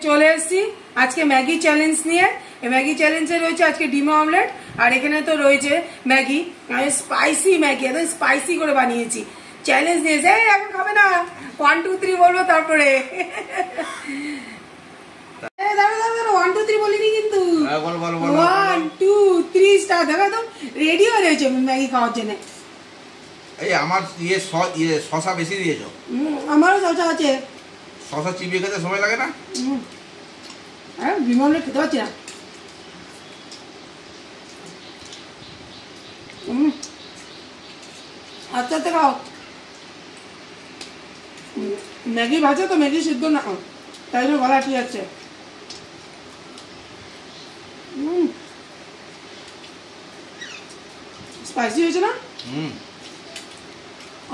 চলে এসেছি আজকে ম্যাগি চ্যালেঞ্জ নিয়ে। ম্যাগি চ্যালেঞ্জে রয়েছে আজকে ডিম অমলেট, আর এখানে তো রয়েছে ম্যাগি। আমি স্পাইসি ম্যাগি একদম স্পাইসি করে বানিয়েছি। চ্যালেঞ্জ নিয়েছে, এখন খাবে না, 1 2 3 বলবো তারপরে। 1 2 3 বলিনি কিন্তু। 1 2 3 স্টার। দেখো একদম রেডি হয়ে রয়েছে ম্যাগি খাওয়ার জন্য। এই আমার শসা বেশি দিয়েছো। আমারও শসা আছে। শসা চিবিয়ে খেতে সময় লাগে না? ডিম অমলেট খেতে পারছি না। আস্তে আস্তে খাও। ম্যাগি ভাজা তো ম্যাগি সিদ্ধ না, তাই জন্য গলা ঠিক আছে। স্পাইসি হয়েছে না?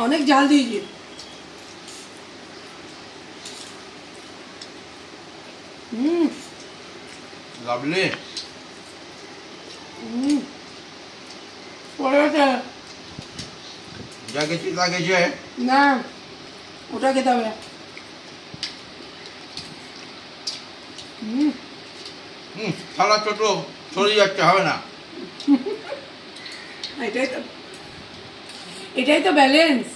অনেক ঝাল দিয়েছি। লাভলি। পরে আছে যা গেছি তা গেছে না, ওটা খেতে হবে। সারা ছোট সরে যাচ্ছে, হবে না। এটাই তো ব্যালেন্স।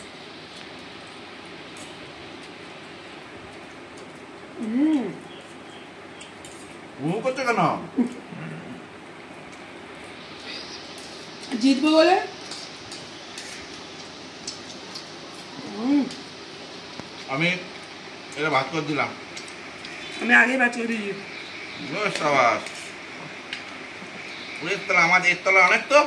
করছে কেন? জিতবো বলে। আমি এটা ভাত করে দিলাম। আমি আগে ভাত করে দিয়েছি। তলা আমাদের এর তলা অনেক তো।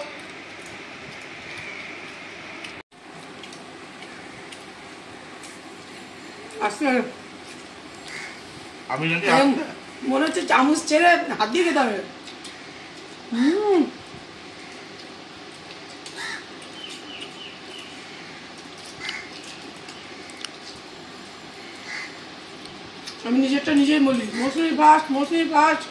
আসলে আমি যদি মনে হচ্ছে চামচ ছেড়ে হাত দিয়ে খেতে হবে। আমি নিজেরটা নিজেই বলি, মৌসুমি ফার্স্ট, মৌসুমি ফার্স্ট।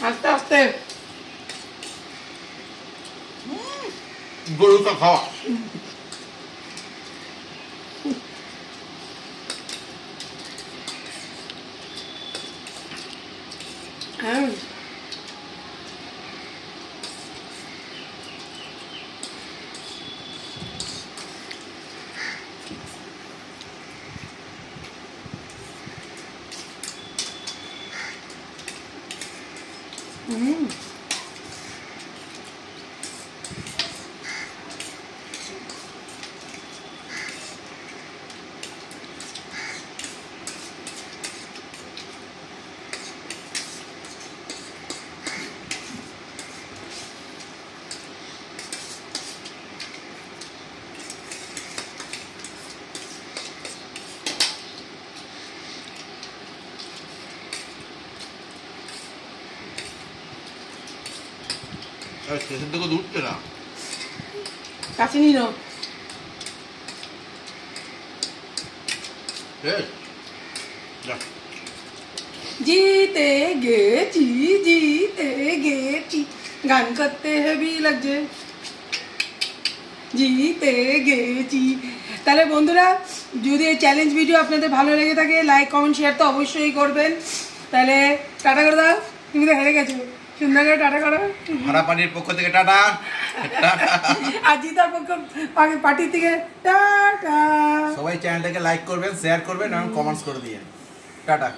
আস্তে আস্তে গরুটা খাওয়া। স্টেশন থেকে উঠছে না, কাছে নিয়ে নাও। जीते गेची जीते गेची গান করতে হেভি লাগছে। জিতে গেছি। তাহলে বন্ধুরা, যদি এই চ্যালেঞ্জ ভিডিও আপনাদের ভালো লেগে থাকে, লাইক কমেন্ট শেয়ার তো অবশ্যই করবেন। তাহলে টাটা করে দাও, তুমি তো হেরে গেছো। সুন্দর করে টাটা করো। হারাপানির পক্ষ থেকে টাটা। আর জিতার পক্ষ পার্টির থেকে টাটা। সবাই চ্যানেলটাকে লাইক করবেন, শেয়ার করবেন এবং কমেন্টস করে দিয়ে টাটা।